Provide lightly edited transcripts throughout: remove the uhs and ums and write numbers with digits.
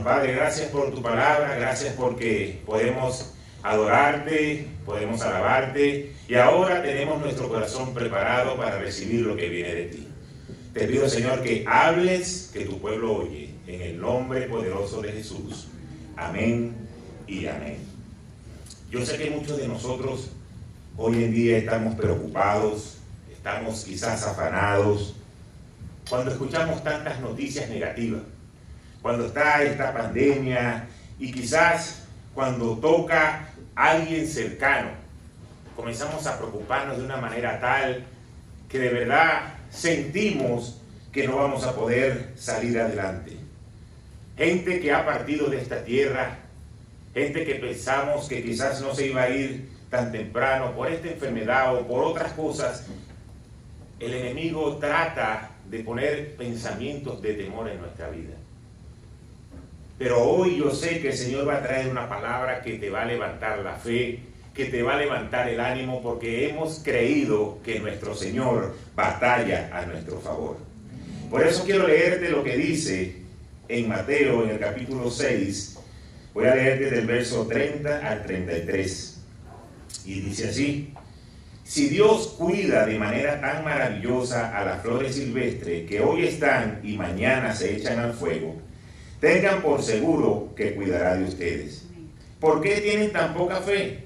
Padre, gracias por tu palabra, gracias porque podemos adorarte, podemos alabarte y ahora tenemos nuestro corazón preparado para recibir lo que viene de ti. Te pido, Señor, que hables, que tu pueblo oye, en el nombre poderoso de Jesús. Amén y amén. Yo sé que muchos de nosotros hoy en día estamos preocupados, estamos quizás afanados, cuando escuchamos tantas noticias negativas, cuando está esta pandemia y quizás cuando toca a alguien cercano, comenzamos a preocuparnos de una manera tal que de verdad sentimos que no vamos a poder salir adelante. Gente que ha partido de esta tierra, gente que pensamos que quizás no se iba a ir tan temprano por esta enfermedad o por otras cosas, el enemigo trata de poner pensamientos de temor en nuestra vida. Pero hoy yo sé que el Señor va a traer una palabra que te va a levantar la fe, que te va a levantar el ánimo, porque hemos creído que nuestro Señor batalla a nuestro favor. Por eso quiero leerte lo que dice en Mateo, en el capítulo 6. Voy a leerte del verso 30 al 33. Y dice así: si Dios cuida de manera tan maravillosa a las flores silvestres que hoy están y mañana se echan al fuego, tengan por seguro que cuidará de ustedes. ¿Por qué tienen tan poca fe?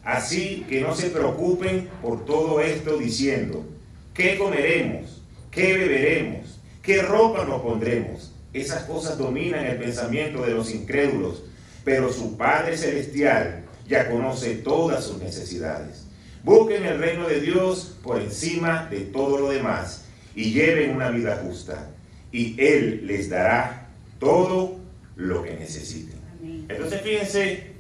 Así que no se preocupen por todo esto diciendo: ¿qué comeremos? ¿Qué beberemos? ¿Qué ropa nos pondremos? Esas cosas dominan el pensamiento de los incrédulos, pero su Padre Celestial ya conoce todas sus necesidades. Busquen el reino de Dios por encima de todo lo demás y lleven una vida justa, y Él les dará todo lo que necesiten. Entonces fíjense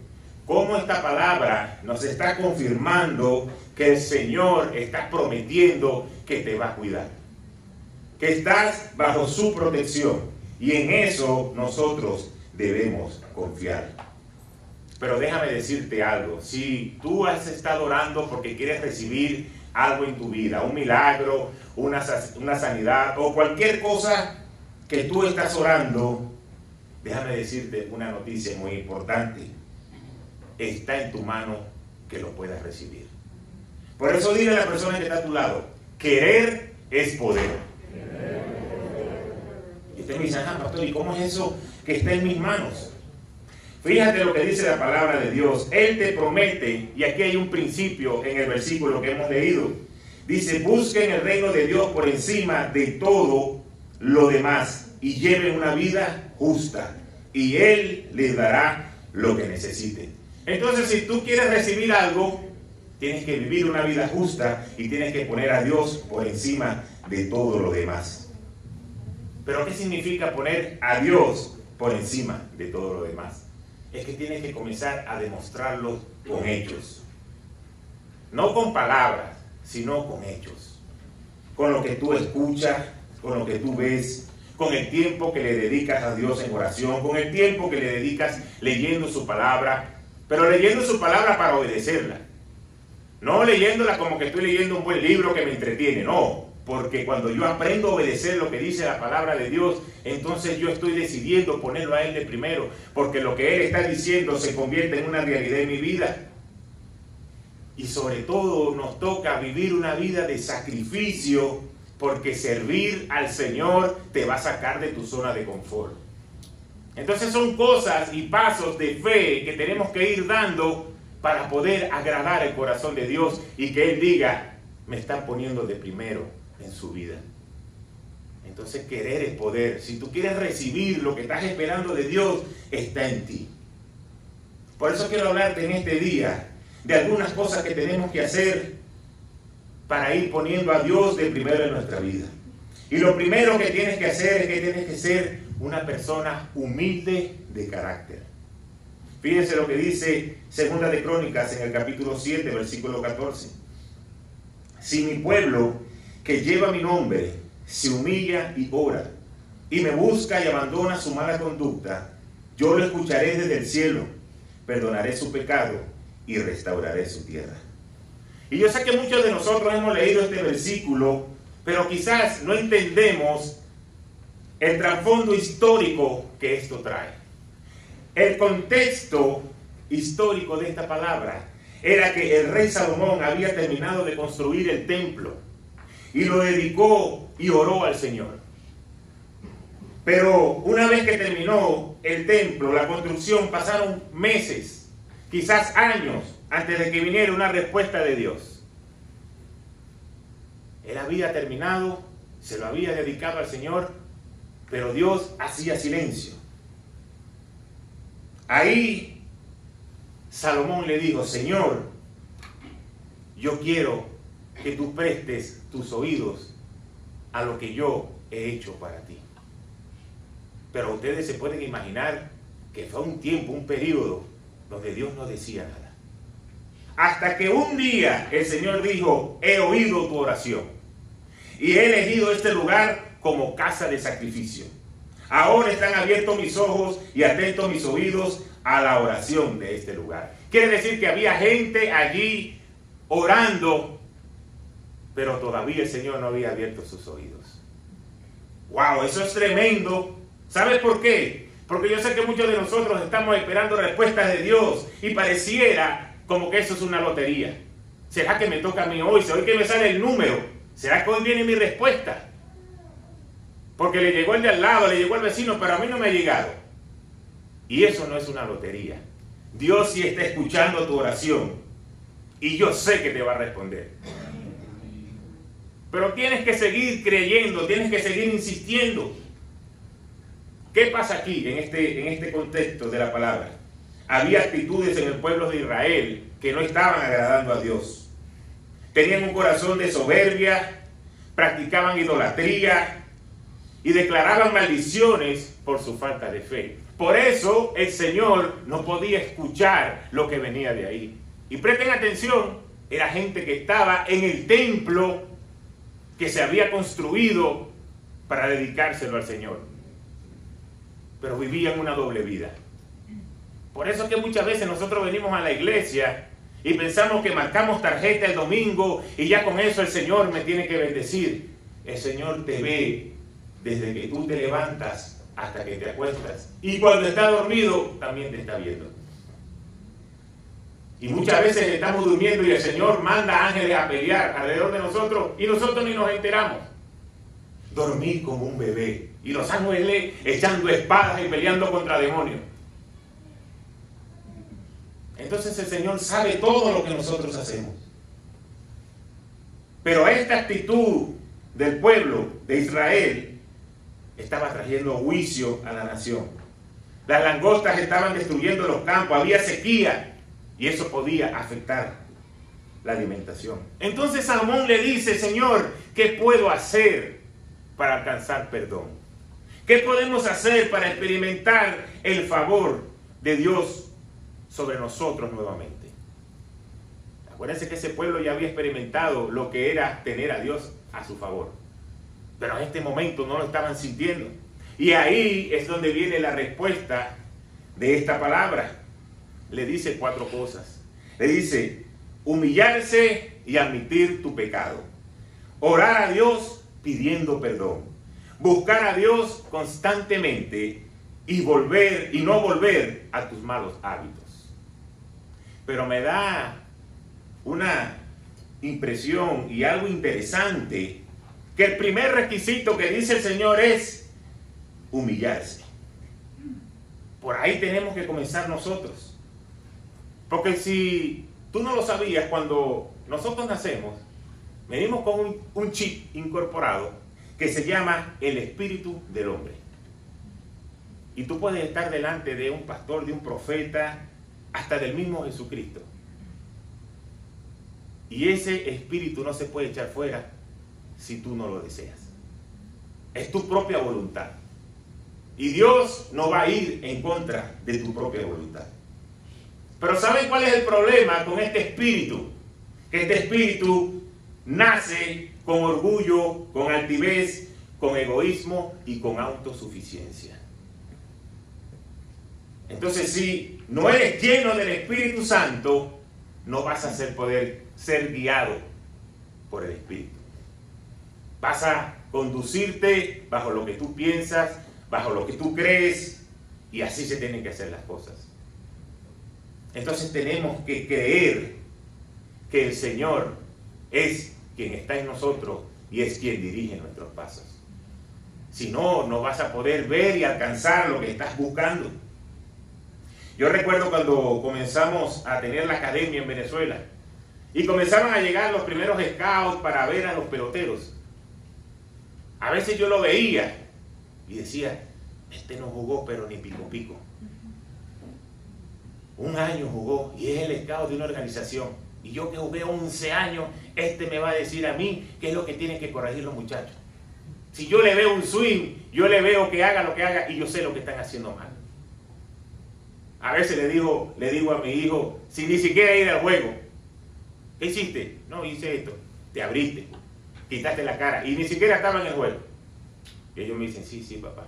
cómo esta palabra nos está confirmando que el Señor está prometiendo que te va a cuidar, que estás bajo su protección, y en eso nosotros debemos confiar. Pero déjame decirte algo: si tú has estado orando porque quieres recibir algo en tu vida, un milagro, una sanidad o cualquier cosa que tú estás orando, déjame decirte una noticia muy importante: está en tu mano que lo puedas recibir. Por eso dile a la persona que está a tu lado: querer es poder. Y usted me dice: ah, pastor, ¿y cómo es eso que está en mis manos? Fíjate lo que dice la palabra de Dios. Él te promete, y aquí hay un principio en el versículo que hemos leído. Dice: busquen el reino de Dios por encima de todo lo demás y lleven una vida justa, y Él les dará lo que necesiten. Entonces, si tú quieres recibir algo, tienes que vivir una vida justa y tienes que poner a Dios por encima de todo lo demás. ¿Pero qué significa poner a Dios por encima de todo lo demás? Es que tienes que comenzar a demostrarlo con hechos. No con palabras, sino con hechos. Con lo que tú escuchas, con lo que tú ves, con el tiempo que le dedicas a Dios en oración, con el tiempo que le dedicas leyendo su palabra, pero leyendo su palabra para obedecerla. No leyéndola como que estoy leyendo un buen libro que me entretiene, no. Porque cuando yo aprendo a obedecer lo que dice la palabra de Dios, entonces yo estoy decidiendo ponerlo a Él de primero, porque lo que Él está diciendo se convierte en una realidad en mi vida. Y sobre todo nos toca vivir una vida de sacrificio, porque servir al Señor te va a sacar de tu zona de confort. Entonces son cosas y pasos de fe que tenemos que ir dando para poder agradar el corazón de Dios y que Él diga: me están poniendo de primero en su vida. Entonces querer es poder. Si tú quieres recibir lo que estás esperando de Dios, está en ti. Por eso quiero hablarte en este día de algunas cosas que tenemos que hacer para ir poniendo a Dios de primero en nuestra vida. Y lo primero que tienes que hacer es que tienes que ser una persona humilde de carácter. Fíjense lo que dice Segunda de Crónicas en el capítulo 7, versículo 14. Si mi pueblo, que lleva mi nombre, se humilla y ora, y me busca y abandona su mala conducta, yo lo escucharé desde el cielo, perdonaré su pecado y restauraré su tierra. Y yo sé que muchos de nosotros hemos leído este versículo, pero quizás no entendemos el trasfondo histórico que esto trae. El contexto histórico de esta palabra era que el rey Salomón había terminado de construir el templo y lo dedicó y oró al Señor. Pero una vez que terminó el templo, la construcción, pasaron meses, quizás años, antes de que viniera una respuesta de Dios. Él había terminado, se lo había dedicado al Señor, pero Dios hacía silencio. Ahí Salomón le dijo: Señor, yo quiero que tú prestes tus oídos a lo que yo he hecho para ti. Pero ustedes se pueden imaginar que fue un tiempo, un periodo donde Dios no decía nada. Hasta que un día el Señor dijo: he oído tu oración y he elegido este lugar como casa de sacrificio. Ahora están abiertos mis ojos y atentos mis oídos a la oración de este lugar. Quiere decir que había gente allí orando, pero todavía el Señor no había abierto sus oídos. ¡Wow! Eso es tremendo. ¿Sabes por qué? Porque yo sé que muchos de nosotros estamos esperando respuestas de Dios y pareciera como que eso es una lotería. ¿Será que me toca a mí hoy? ¿Será que me sale el número? ¿Será que hoy viene mi respuesta? Porque le llegó el de al lado, le llegó al vecino, pero a mí no me ha llegado. Y eso no es una lotería. Dios sí está escuchando tu oración y yo sé que te va a responder. Pero tienes que seguir creyendo, tienes que seguir insistiendo. ¿Qué pasa aquí en este contexto de la palabra? Había actitudes en el pueblo de Israel que no estaban agradando a Dios. Tenían un corazón de soberbia, practicaban idolatría y declaraban maldiciones por su falta de fe. Por eso el Señor no podía escuchar lo que venía de ahí. Y presten atención, era gente que estaba en el templo que se había construido para dedicárselo al Señor. Pero vivían una doble vida. Por eso es que muchas veces nosotros venimos a la iglesia y pensamos que marcamos tarjeta el domingo y ya con eso el Señor me tiene que bendecir. El Señor te ve desde que tú te levantas hasta que te acuestas. Y cuando estás dormido, también te está viendo. Y muchas veces estamos durmiendo y el Señor manda ángeles a pelear alrededor de nosotros y nosotros ni nos enteramos. Dormir como un bebé y los ángeles echando espadas y peleando contra demonios. Entonces el Señor sabe todo lo que nosotros hacemos. Pero esta actitud del pueblo de Israel estaba trayendo juicio a la nación. Las langostas estaban destruyendo los campos, había sequía y eso podía afectar la alimentación. Entonces Salomón le dice: Señor, ¿qué puedo hacer para alcanzar perdón? ¿Qué podemos hacer para experimentar el favor de Dios sobre nosotros nuevamente? Acuérdense que ese pueblo ya había experimentado lo que era tener a Dios a su favor, pero en este momento no lo estaban sintiendo. Y ahí es donde viene la respuesta de esta palabra. Le dice 4 cosas. Le dice: humillarse y admitir tu pecado, orar a Dios pidiendo perdón, buscar a Dios constantemente y no volver a tus malos hábitos. Pero me da una impresión y algo interesante, que el primer requisito que dice el Señor es humillarse. Por ahí tenemos que comenzar nosotros. Porque si tú no lo sabías, cuando nosotros nacemos, venimos con un chip incorporado que se llama el espíritu del hombre. Y tú puedes estar delante de un pastor, de un profeta, hasta del mismo Jesucristo. Y ese espíritu no se puede echar fuera si tú no lo deseas. Es tu propia voluntad. Y Dios no va a ir en contra de tu propia voluntad. Pero ¿saben cuál es el problema con este espíritu? Que este espíritu nace con orgullo, con altivez, con egoísmo y con autosuficiencia. Entonces, si no eres lleno del Espíritu Santo, no vas a poder ser guiado por el Espíritu. Vas a conducirte bajo lo que tú piensas, bajo lo que tú crees, Y así se tienen que hacer las cosas. Entonces tenemos que creer que el Señor es quien está en nosotros y es quien dirige nuestros pasos. Si no, no vas a poder ver y alcanzar lo que estás buscando. Yo recuerdo cuando comenzamos a tener la academia en Venezuela y comenzaron a llegar los primeros scouts para ver a los peloteros. A veces yo lo veía y decía, este no jugó pero ni pico pico. Un año jugó y es el scout de una organización. Y yo que jugué 11 años, este me va a decir a mí qué es lo que tienen que corregir los muchachos. Si yo le veo un swing, yo le veo que haga lo que haga y yo sé lo que están haciendo mal. A veces le digo a mi hijo, sin ni siquiera ir al juego, ¿qué hiciste? No, hice esto. Te abriste, quitaste la cara y ni siquiera estaba en el juego. Y ellos me dicen, sí, papá.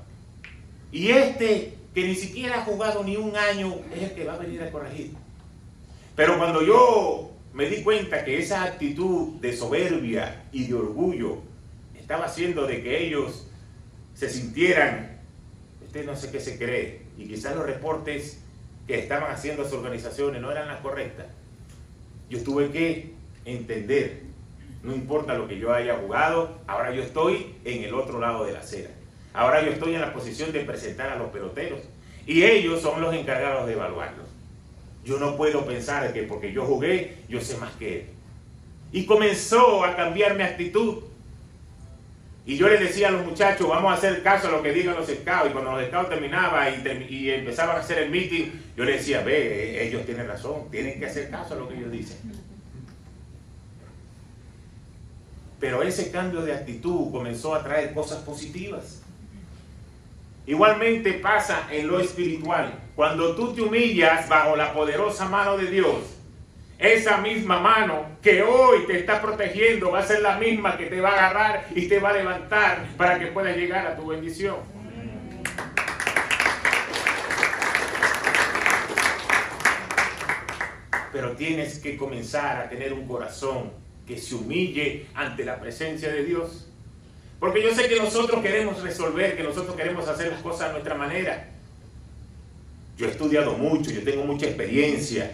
Y este, que ni siquiera ha jugado ni un año, es el que va a venir a corregir. Pero cuando yo me di cuenta que esa actitud de soberbia y de orgullo estaba haciendo de que ellos se sintieran, no sé qué se cree, y quizás los reportes que estaban haciendo sus organizaciones no eran las correctas, yo tuve que entender, no importa lo que yo haya jugado, ahora yo estoy en el otro lado de la acera. Ahora yo estoy en la posición de presentar a los peloteros y ellos son los encargados de evaluarlos. Yo no puedo pensar que porque yo jugué, yo sé más que él. Y comenzó a cambiar mi actitud. Y yo les decía a los muchachos, vamos a hacer caso a lo que digan los scouts. Y cuando los scouts terminaban y empezaban a hacer el meeting, yo les decía, ve, ellos tienen razón, tienen que hacer caso a lo que ellos dicen. Pero ese cambio de actitud comenzó a traer cosas positivas. Igualmente pasa en lo espiritual. Cuando tú te humillas bajo la poderosa mano de Dios, esa misma mano que hoy te está protegiendo va a ser la misma que te va a agarrar y te va a levantar para que puedas llegar a tu bendición. Pero tienes que comenzar a tener un corazón que se humille ante la presencia de Dios. Porque yo sé que nosotros queremos resolver, que nosotros queremos hacer las cosas a nuestra manera. Yo he estudiado mucho, yo tengo mucha experiencia.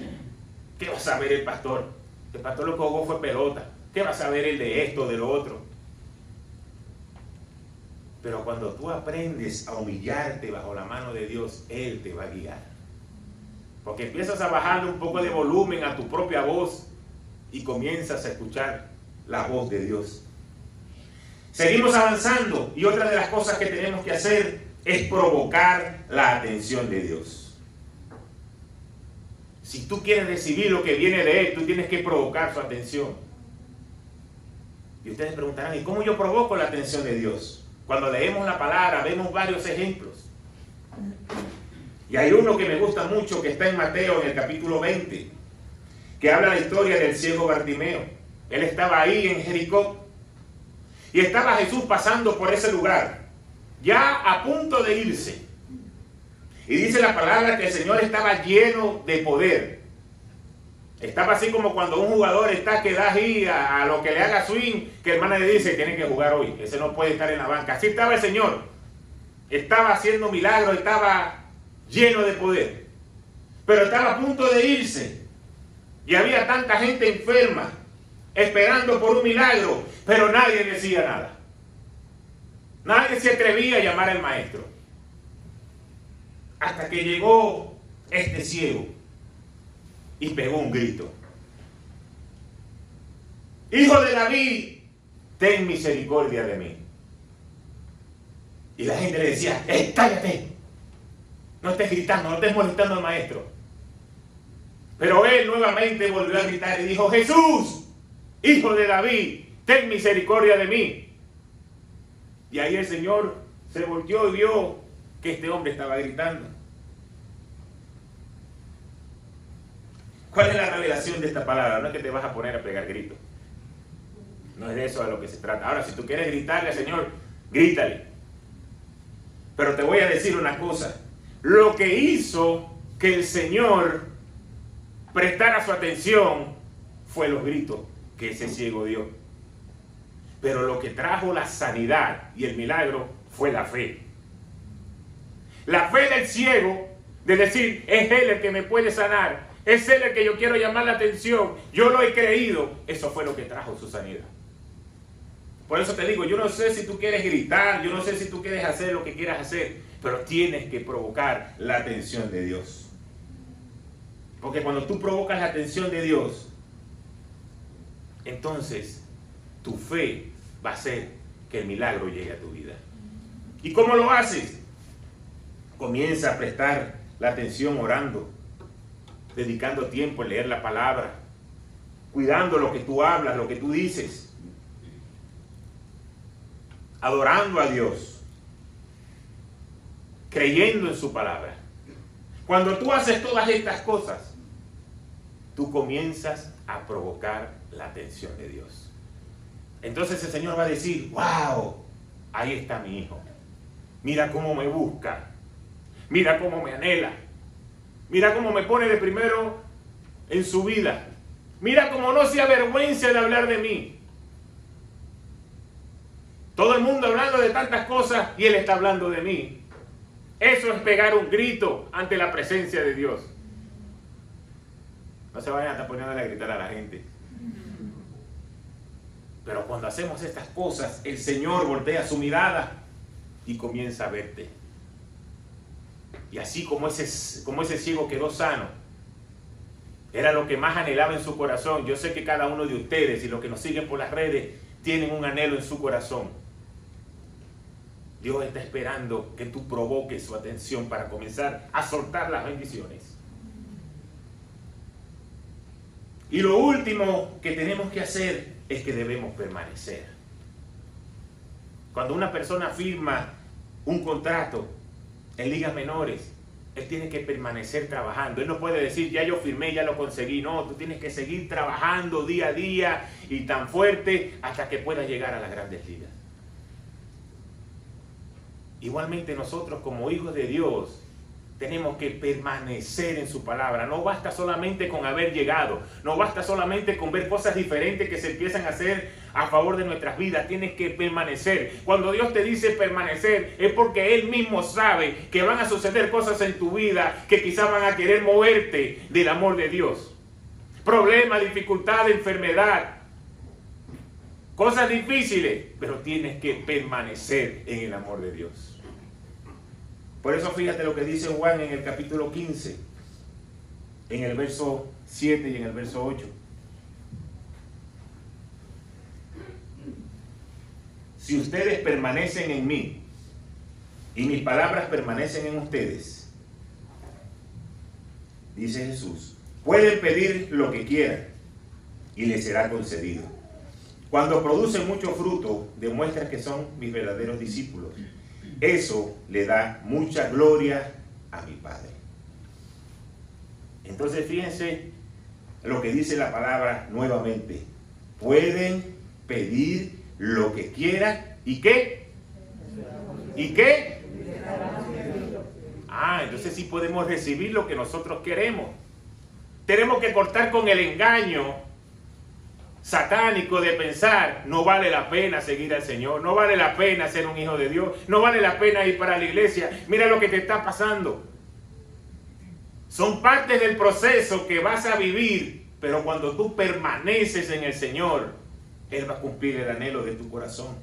¿Qué va a saber el pastor? El pastor lo que jugó fue pelota. ¿Qué va a saber el de esto, de lo otro? Pero cuando tú aprendes a humillarte bajo la mano de Dios, Él te va a guiar. Porque empiezas a bajarle un poco de volumen a tu propia voz y comienzas a escuchar la voz de Dios. Seguimos avanzando y otra de las cosas que tenemos que hacer es provocar la atención de Dios. Si tú quieres recibir lo que viene de Él, tú tienes que provocar su atención. Y ustedes preguntarán, ¿y cómo yo provoco la atención de Dios? Cuando leemos la palabra, vemos varios ejemplos. Y hay uno que me gusta mucho, que está en Mateo, en el capítulo 20, que habla la historia del ciego Bartimeo. Él estaba ahí en Jericó. Y estaba Jesús pasando por ese lugar, ya a punto de irse. Y dice la palabra que el Señor estaba lleno de poder. Estaba así como cuando un jugador está que da ahí a lo que le haga swing, que el hermano le dice, tiene que jugar hoy, ese no puede estar en la banca. Así estaba el Señor. Estaba haciendo milagros, estaba lleno de poder. Pero estaba a punto de irse. Y había tanta gente enferma, esperando por un milagro, pero nadie decía nada. Nadie se atrevía a llamar al maestro. Hasta que llegó este ciego y pegó un grito. Hijo de David, ten misericordia de mí. Y la gente le decía, cállate. No estés gritando, no estés molestando al maestro. Pero él nuevamente volvió a gritar y dijo, Jesús, Hijo de David, ten misericordia de mí. Y ahí el Señor se volteó y vio que este hombre estaba gritando. ¿Cuál es la revelación de esta palabra? No es que te vas a poner a pegar gritos. No es de eso a lo que se trata. Ahora, si tú quieres gritarle al Señor, grítale. Pero te voy a decir una cosa. Lo que hizo que el Señor prestara su atención fue los gritos que ese ciego dio. Pero lo que trajo la sanidad y el milagro fue la fe. La fe del ciego, de decir, es Él el que me puede sanar, es Él el que yo quiero llamar la atención, yo lo he creído, eso fue lo que trajo su sanidad. Por eso te digo, yo no sé si tú quieres gritar, yo no sé si tú quieres hacer lo que quieras hacer, pero tienes que provocar la atención de Dios. Porque cuando tú provocas la atención de Dios, entonces tu fe va a hacer que el milagro llegue a tu vida. ¿Y cómo lo haces? Comienza a prestar la atención orando, dedicando tiempo en leer la palabra, cuidando lo que tú hablas, lo que tú dices, adorando a Dios, creyendo en su palabra. Cuando tú haces todas estas cosas, tú comienzas a provocar la atención de Dios. Entonces el Señor va a decir, wow, ahí está mi hijo. Mira cómo me busca. Mira cómo me anhela. Mira cómo me pone de primero en su vida. Mira cómo no se avergüenza de hablar de mí. Todo el mundo hablando de tantas cosas y Él está hablando de mí. Eso es pegar un grito ante la presencia de Dios. No se vayan a estar poniendo a gritar a la gente. Pero cuando hacemos estas cosas, el Señor voltea su mirada y comienza a verte. Y así como ese ciego quedó sano, era lo que más anhelaba en su corazón. Yo sé que cada uno de ustedes y los que nos siguen por las redes tienen un anhelo en su corazón. Dios está esperando que tú provoques su atención para comenzar a soltar las bendiciones. Y lo último que tenemos que hacer es que debemos permanecer. Cuando una persona firma un contrato en ligas menores, él tiene que permanecer trabajando. Él no puede decir, ya yo firmé, ya lo conseguí. No, tú tienes que seguir trabajando día a día y tan fuerte hasta que puedas llegar a las grandes ligas. Igualmente nosotros como hijos de Dios tenemos que permanecer en su palabra. No basta solamente con haber llegado. No basta solamente con ver cosas diferentes que se empiezan a hacer a favor de nuestras vidas. Tienes que permanecer. Cuando Dios te dice permanecer, es porque Él mismo sabe que van a suceder cosas en tu vida que quizás van a querer moverte del amor de Dios. Problemas, dificultad, enfermedad. Cosas difíciles, pero tienes que permanecer en el amor de Dios. Por eso fíjate lo que dice Juan en el capítulo 15, en el verso 7 y en el verso 8. Si ustedes permanecen en mí y mis palabras permanecen en ustedes, dice Jesús, pueden pedir lo que quieran y les será concedido. Cuando producen mucho fruto, demuestran que son mis verdaderos discípulos. Eso le da mucha gloria a mi Padre. Entonces fíjense lo que dice la palabra nuevamente. Pueden pedir lo que quieran. ¿Y qué? ¿Y qué? Entonces sí podemos recibir lo que nosotros queremos. Tenemos que cortar con el engaño satánico de pensar, no vale la pena seguir al Señor, no vale la pena ser un hijo de Dios, no vale la pena ir para la iglesia, mira lo que te está pasando. Son partes del proceso que vas a vivir, pero cuando tú permaneces en el Señor, Él va a cumplir el anhelo de tu corazón.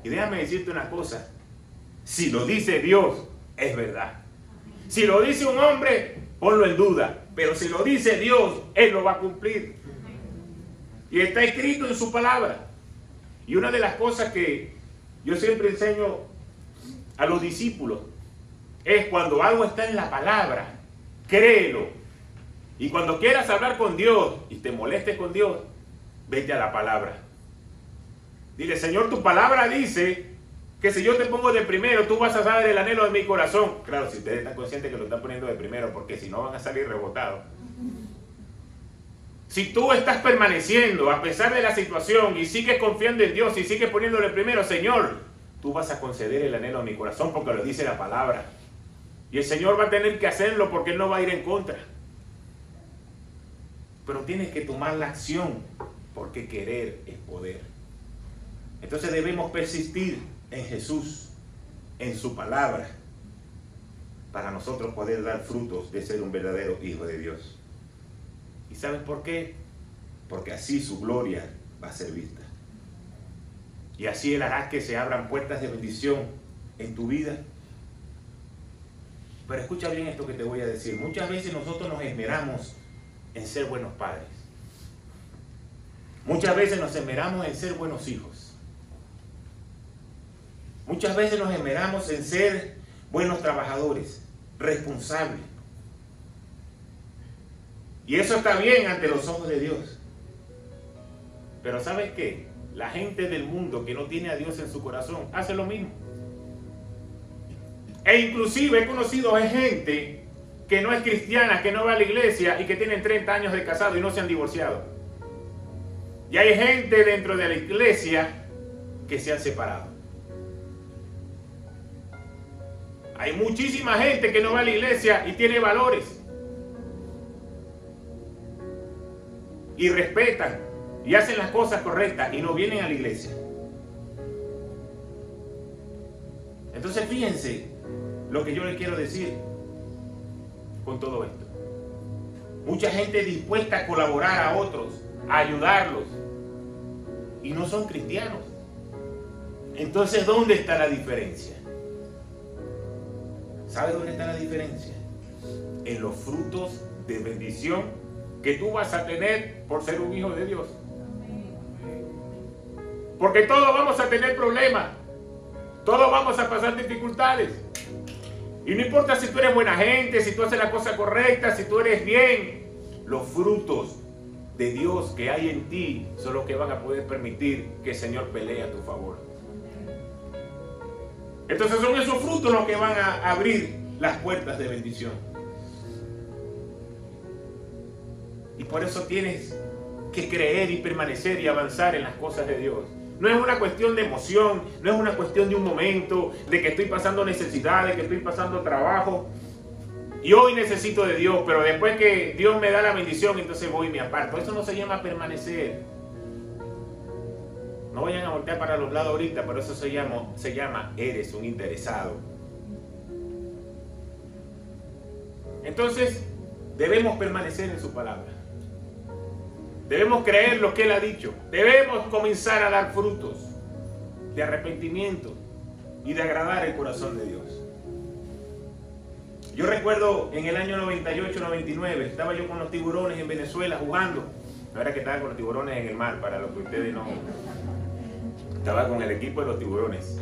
Y déjame decirte una cosa, si lo dice Dios, es verdad. Si lo dice un hombre, ponlo en duda, pero si lo dice Dios, Él lo va a cumplir. Y está escrito en su palabra. Y una de las cosas que yo siempre enseño a los discípulos es cuando algo está en la palabra, créelo. Y cuando quieras hablar con Dios y te molestes con Dios, vete a la palabra. Dile, Señor, tu palabra dice que si yo te pongo de primero, tú vas a saber el anhelo de mi corazón. Claro, si ustedes están conscientes que lo están poniendo de primero, porque si no van a salir rebotados. Si tú estás permaneciendo a pesar de la situación y sigues confiando en Dios y sigues poniéndole primero, Señor, tú vas a conceder el anhelo a mi corazón porque lo dice la palabra. Y el Señor va a tener que hacerlo porque Él no va a ir en contra. Pero tienes que tomar la acción porque querer es poder. Entonces debemos persistir en Jesús, en su palabra. para nosotros poder dar frutos de ser un verdadero hijo de Dios. ¿Y sabes por qué? Porque así su gloria va a ser vista. Y así Él hará que se abran puertas de bendición en tu vida. Pero escucha bien esto que te voy a decir. Muchas veces nosotros nos esmeramos en ser buenos padres. Muchas veces nos esmeramos en ser buenos hijos. Muchas veces nos esmeramos en ser buenos trabajadores, responsables. Y eso está bien ante los ojos de Dios. Pero ¿sabes qué? La gente del mundo que no tiene a Dios en su corazón hace lo mismo. E inclusive he conocido gente que no es cristiana, que no va a la iglesia y que tienen 30 años de casado y no se han divorciado. Y hay gente dentro de la iglesia que se han separado. Hay muchísima gente que no va a la iglesia y tiene valores. Y respetan y hacen las cosas correctas y no vienen a la iglesia. Entonces fíjense lo que yo les quiero decir con todo esto. Mucha gente dispuesta a colaborar a otros, a ayudarlos, y no son cristianos. Entonces, ¿dónde está la diferencia? ¿Sabes dónde está la diferencia? En los frutos de bendición que tú vas a tener por ser un hijo de Dios. Porque todos vamos a tener problemas, todos vamos a pasar dificultades. Y no importa si tú eres buena gente, si tú haces la cosa correcta, si tú eres bien, los frutos de Dios que hay en ti son los que van a poder permitir que el Señor pelee a tu favor. Entonces son esos frutos los que van a abrir las puertas de bendición. Y por eso tienes que creer y permanecer y avanzar en las cosas de Dios. No es una cuestión de emoción, no es una cuestión de un momento, de que estoy pasando necesidad, de que estoy pasando trabajo. Y hoy necesito de Dios, pero después que Dios me da la bendición, entonces voy y me aparto. Eso no se llama permanecer. No vayan a voltear para los lados ahorita, pero eso se llama eres un interesado. Entonces, debemos permanecer en su palabra. Debemos creer lo que Él ha dicho. Debemos comenzar a dar frutos de arrepentimiento y de agradar el corazón de Dios. Yo recuerdo en el año 98-99, estaba yo con los tiburones en Venezuela jugando. No era que estaba con los tiburones en el mar, para los que ustedes no... Estaba con el equipo de los tiburones.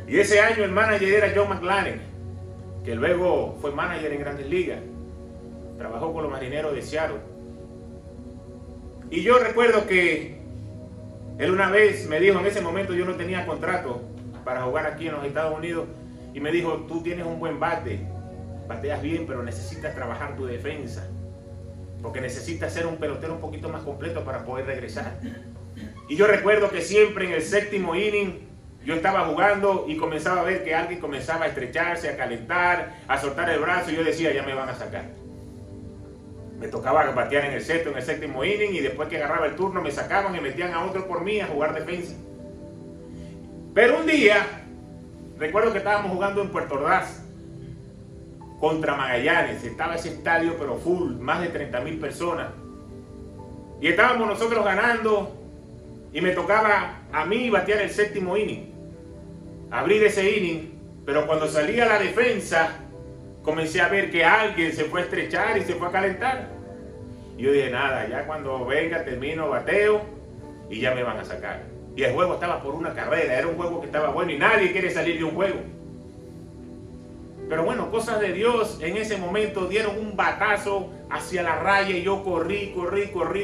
Y ese año el manager era John McLaren, que luego fue manager en Grandes Ligas. Trabajó con los Marineros de Seattle. Y yo recuerdo que él una vez me dijo, en ese momento yo no tenía contrato para jugar aquí en los Estados Unidos, y me dijo, tú tienes un buen bate, bateas bien, pero necesitas trabajar tu defensa, porque necesitas ser un pelotero un poquito más completo para poder regresar. Y yo recuerdo que siempre en el séptimo inning yo estaba jugando y comenzaba a ver que alguien comenzaba a estrecharse, a calentar, a soltar el brazo, y yo decía, ya me van a sacar. Me tocaba batear en el séptimo inning, y después que agarraba el turno me sacaban y metían a otro por mí a jugar defensa. Pero un día, recuerdo que estábamos jugando en Puerto Ordaz contra Magallanes. Estaba ese estadio pero full, más de 30,000 personas. Y estábamos nosotros ganando, y me tocaba a mí batear el séptimo inning, abrir ese inning. Pero cuando salía la defensa, comencé a ver que alguien se fue a estrechar y se fue a calentar. Y yo dije, nada, ya cuando venga termino, bateo y ya me van a sacar. Y el juego estaba por una carrera, era un juego que estaba bueno y nadie quiere salir de un juego. Pero bueno, cosas de Dios, en ese momento dieron un batazo hacia la raya y yo corrí,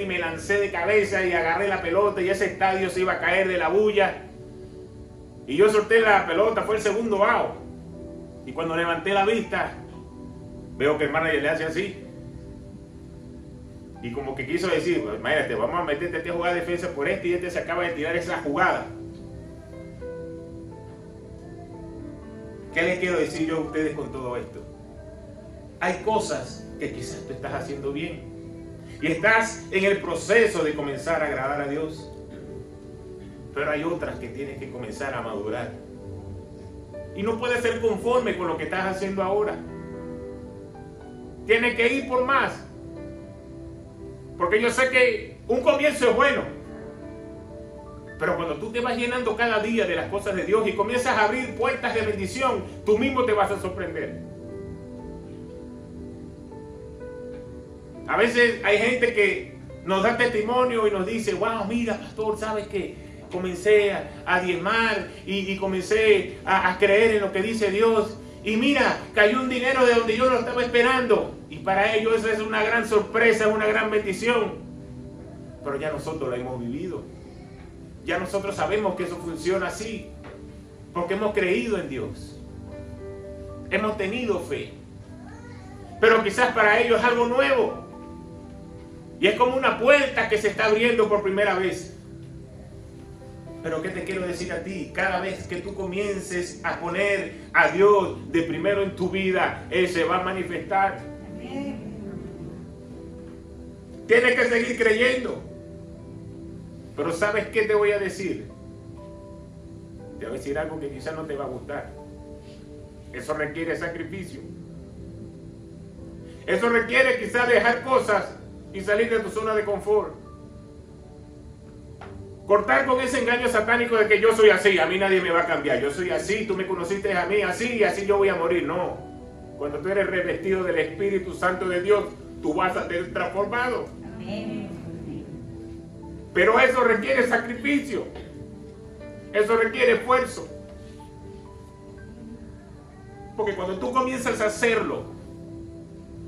me lancé de cabeza y agarré la pelota, y ese estadio se iba a caer de la bulla. Y yo solté la pelota, fue el segundo out. Y cuando levanté la vista, veo que el manager le hace así. Y como que quiso decir, pues, imagínate, vamos a meterte a jugar defensa por este, y este se acaba de tirar esa jugada. ¿Qué les quiero decir yo a ustedes con todo esto? Hay cosas que quizás tú estás haciendo bien y estás en el proceso de comenzar a agradar a Dios, pero hay otras que tienes que comenzar a madurar. Y no puedes ser conforme con lo que estás haciendo ahora. Tienes que ir por más. Porque yo sé que un comienzo es bueno. Pero cuando tú te vas llenando cada día de las cosas de Dios y comienzas a abrir puertas de bendición, tú mismo te vas a sorprender. A veces hay gente que nos da testimonio y nos dice, wow, mira, pastor, ¿sabes qué? Comencé a diezmar y comencé a creer en lo que dice Dios. Y mira, cayó un dinero de donde yo no lo estaba esperando. Y para ellos eso es una gran sorpresa, una gran bendición. Pero ya nosotros lo hemos vivido. Ya nosotros sabemos que eso funciona así. Porque hemos creído en Dios. Hemos tenido fe. Pero quizás para ellos es algo nuevo. Y es como una puerta que se está abriendo por primera vez. Pero ¿qué te quiero decir a ti? Cada vez que tú comiences a poner a Dios de primero en tu vida, Él se va a manifestar. Tienes que seguir creyendo. Pero ¿sabes qué te voy a decir? Te voy a decir algo que quizás no te va a gustar. Eso requiere sacrificio. Eso requiere quizás dejar cosas y salir de tu zona de confort. Cortar con ese engaño satánico de que yo soy así, a mí nadie me va a cambiar. Yo soy así, tú me conociste a mí así y así yo voy a morir. No. Cuando tú eres revestido del Espíritu Santo de Dios, tú vas a ser transformado. Amén. Pero eso requiere sacrificio. Eso requiere esfuerzo. Porque cuando tú comienzas a hacerlo,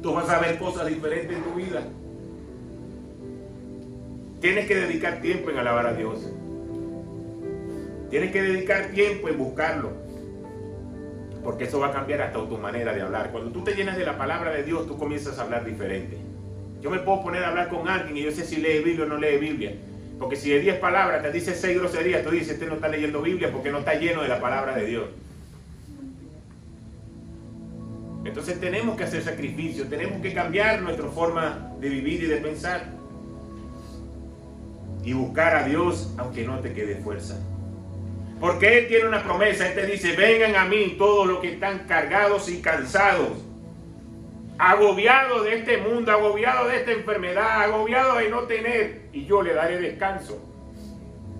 tú vas a ver cosas diferentes en tu vida. Tienes que dedicar tiempo en alabar a Dios. Tienes que dedicar tiempo en buscarlo. Porque eso va a cambiar hasta tu manera de hablar. Cuando tú te llenas de la palabra de Dios, tú comienzas a hablar diferente. Yo me puedo poner a hablar con alguien y yo sé si lee Biblia o no lee Biblia. Porque si de 10 palabras te dice 6 groserías, tú dices, este no está leyendo Biblia porque no está lleno de la palabra de Dios. Entonces tenemos que hacer sacrificio, tenemos que cambiar nuestra forma de vivir y de pensar. Y buscar a Dios aunque no te quede fuerza. Porque Él tiene una promesa. Él te dice, vengan a mí todos los que están cargados y cansados, agobiados de este mundo, agobiados de esta enfermedad, agobiados de no tener, y yo le daré descanso.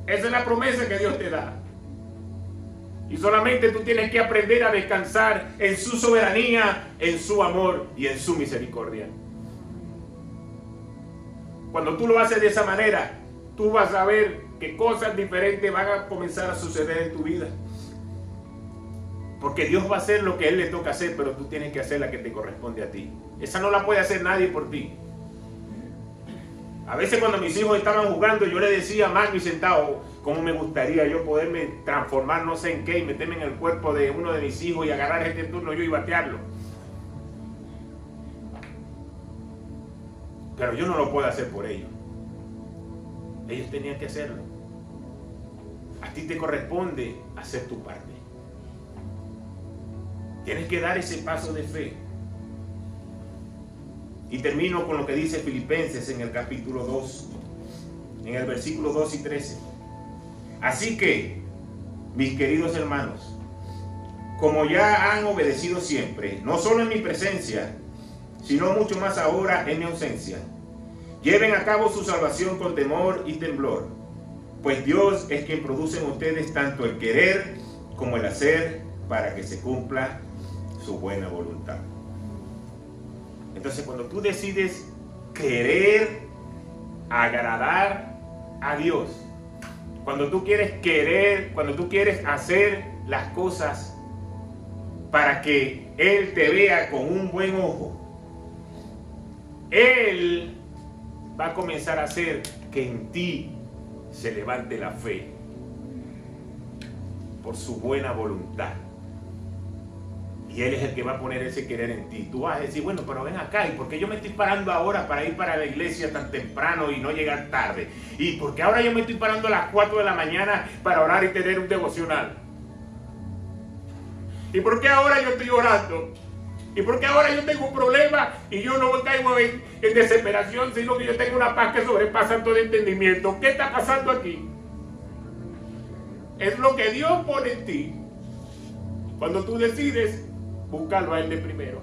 Esa es la promesa que Dios te da. Y solamente tú tienes que aprender a descansar en su soberanía, en su amor y en su misericordia. Cuando tú lo haces de esa manera, tú vas a ver que cosas diferentes van a comenzar a suceder en tu vida. Porque Dios va a hacer lo que Él le toca hacer, pero tú tienes que hacer la que te corresponde a ti. Esa no la puede hacer nadie por ti. A veces cuando mis hijos estaban jugando, yo le decía a Magno y sentado, cómo me gustaría yo poderme transformar no sé en qué y meterme en el cuerpo de uno de mis hijos y agarrar este turno yo y batearlo. Pero yo no lo puedo hacer por ellos. Ellos tenían que hacerlo. A ti te corresponde hacer tu parte. Tienes que dar ese paso de fe. Y termino con lo que dice Filipenses en el capítulo 2, en el versículo 2 y 13. Así que, mis queridos hermanos, como ya han obedecido siempre, no solo en mi presencia, sino mucho más ahora en mi ausencia, lleven a cabo su salvación con temor y temblor, pues Dios es quien produce en ustedes tanto el querer como el hacer para que se cumpla su buena voluntad. Entonces, cuando tú decides querer agradar a Dios, cuando tú quieres querer, cuando tú quieres hacer las cosas para que Él te vea con un buen ojo, Él va a comenzar a hacer que en ti se levante la fe por su buena voluntad. Y Él es el que va a poner ese querer en ti. Tú vas a decir, bueno, pero ven acá, ¿y por qué yo me estoy parando ahora para ir para la iglesia tan temprano y no llegar tarde? ¿Y por qué ahora yo me estoy parando a las 4 de la mañana para orar y tener un devocional? ¿Y por qué ahora yo estoy orando? ¿Y por qué ahora yo tengo un problema y yo no caigo en desesperación, sino que yo tengo una paz que sobrepasa todo entendimiento? ¿Qué está pasando aquí? Es lo que Dios pone en ti. Cuando tú decides buscarlo a Él de primero.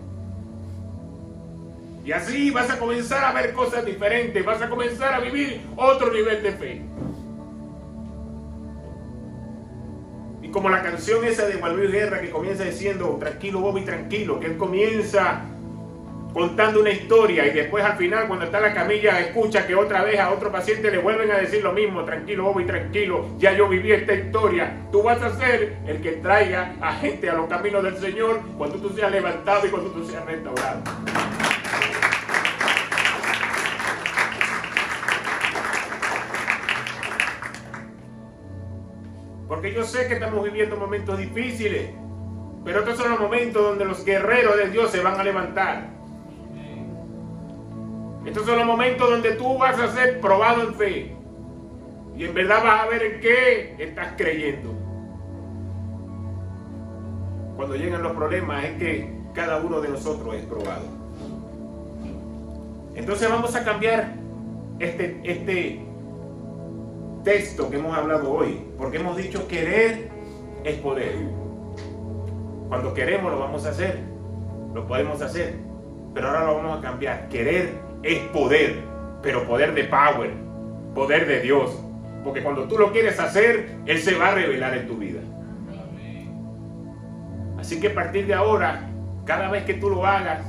Y así vas a comenzar a ver cosas diferentes, vas a comenzar a vivir otro nivel de fe. Y como la canción esa de Juan Luis Guerra que comienza diciendo, tranquilo Bobby, tranquilo, que él comienza contando una historia y después al final cuando está en la camilla escucha que otra vez a otro paciente le vuelven a decir lo mismo, tranquilo Bobby, tranquilo, ya yo viví esta historia. Tú vas a ser el que traiga a gente a los caminos del Señor cuando tú seas levantado y cuando tú seas restaurado. Porque yo sé que estamos viviendo momentos difíciles, pero estos son los momentos donde los guerreros de Dios se van a levantar. Estos son los momentos donde tú vas a ser probado en fe. Y en verdad vas a ver en qué estás creyendo. Cuando llegan los problemas es que cada uno de nosotros es probado. Entonces vamos a cambiar este texto que hemos hablado hoy. Porque hemos dicho querer es poder. Cuando queremos lo vamos a hacer. Lo podemos hacer. Pero ahora lo vamos a cambiar. Querer es poder, pero poder de power, poder de Dios. Porque cuando tú lo quieres hacer, Él se va a revelar en tu vida. Así que a partir de ahora, cada vez que tú lo hagas,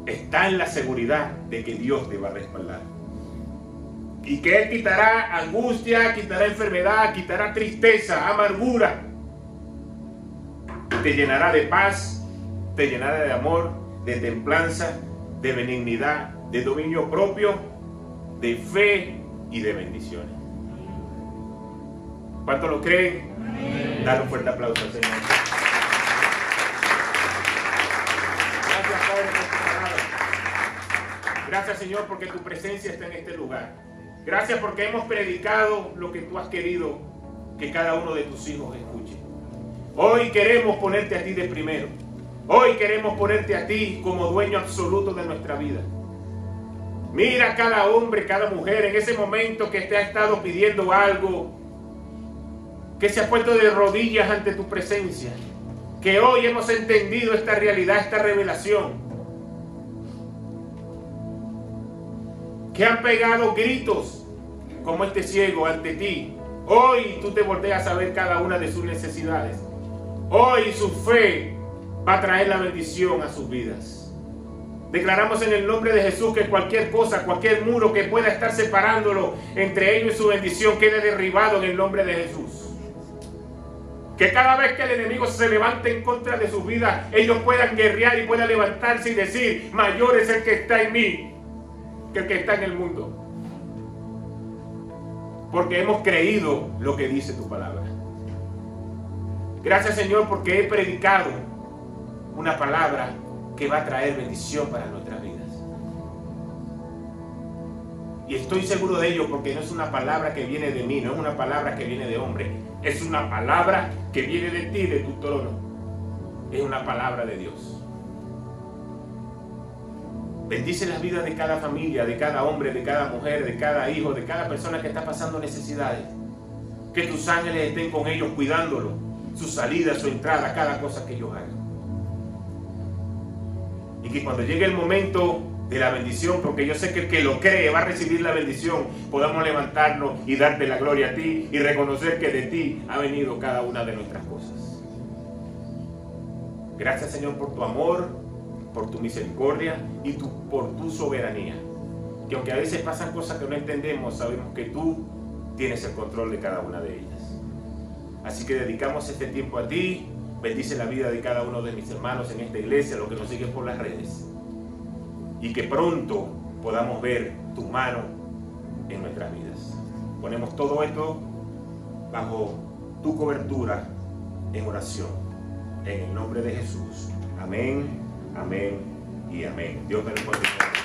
está en la seguridad de que Dios te va a respaldar. Y que Él quitará angustia, quitará enfermedad, quitará tristeza, amargura. Te llenará de paz, te llenará de amor, de templanza, de benignidad, de dominio propio, de fe y de bendiciones. ¿Cuántos lo creen? Amén. Dale un fuerte aplauso al Señor. Gracias, Padre, por tu palabra. Gracias, Señor, porque tu presencia está en este lugar. Gracias porque hemos predicado lo que tú has querido que cada uno de tus hijos escuche. Hoy queremos ponerte a ti de primero. Hoy queremos ponerte a ti como dueño absoluto de nuestra vida. Mira a cada hombre, cada mujer en ese momento que te ha estado pidiendo algo, que se ha puesto de rodillas ante tu presencia, que hoy hemos entendido esta realidad, esta revelación, que han pegado gritos como este ciego ante ti. Hoy tú te volteas a ver cada una de sus necesidades. Hoy su fe va a traer la bendición a sus vidas. Declaramos en el nombre de Jesús que cualquier cosa, cualquier muro que pueda estar separándolo entre ellos y su bendición quede derribado en el nombre de Jesús. Que cada vez que el enemigo se levante en contra de sus vidas, ellos puedan guerrear y puedan levantarse y decir, mayor es el que está en mí que el que está en el mundo. Porque hemos creído lo que dice tu palabra. Gracias, Señor, porque he predicado una palabra que va a traer bendición para nuestras vidas. Y estoy seguro de ello porque no es una palabra que viene de mí, no es una palabra que viene de hombre. Es una palabra que viene de ti, de tu trono. Es una palabra de Dios. Bendice las vidas de cada familia, de cada hombre, de cada mujer, de cada hijo, de cada persona que está pasando necesidades. Que tus ángeles estén con ellos cuidándolo, su salida, su entrada, cada cosa que ellos hagan. Y que cuando llegue el momento de la bendición, porque yo sé que el que lo cree va a recibir la bendición, podamos levantarnos y darte la gloria a ti y reconocer que de ti ha venido cada una de nuestras cosas. Gracias, Señor, por tu amor, por tu misericordia y por tu soberanía. Que aunque a veces pasan cosas que no entendemos, sabemos que tú tienes el control de cada una de ellas. Así que dedicamos este tiempo a ti. Bendice la vida de cada uno de mis hermanos en esta iglesia, los que nos siguen por las redes. Y que pronto podamos ver tu mano en nuestras vidas. Ponemos todo esto bajo tu cobertura en oración. En el nombre de Jesús. Amén, amén y amén. Dios te bendiga.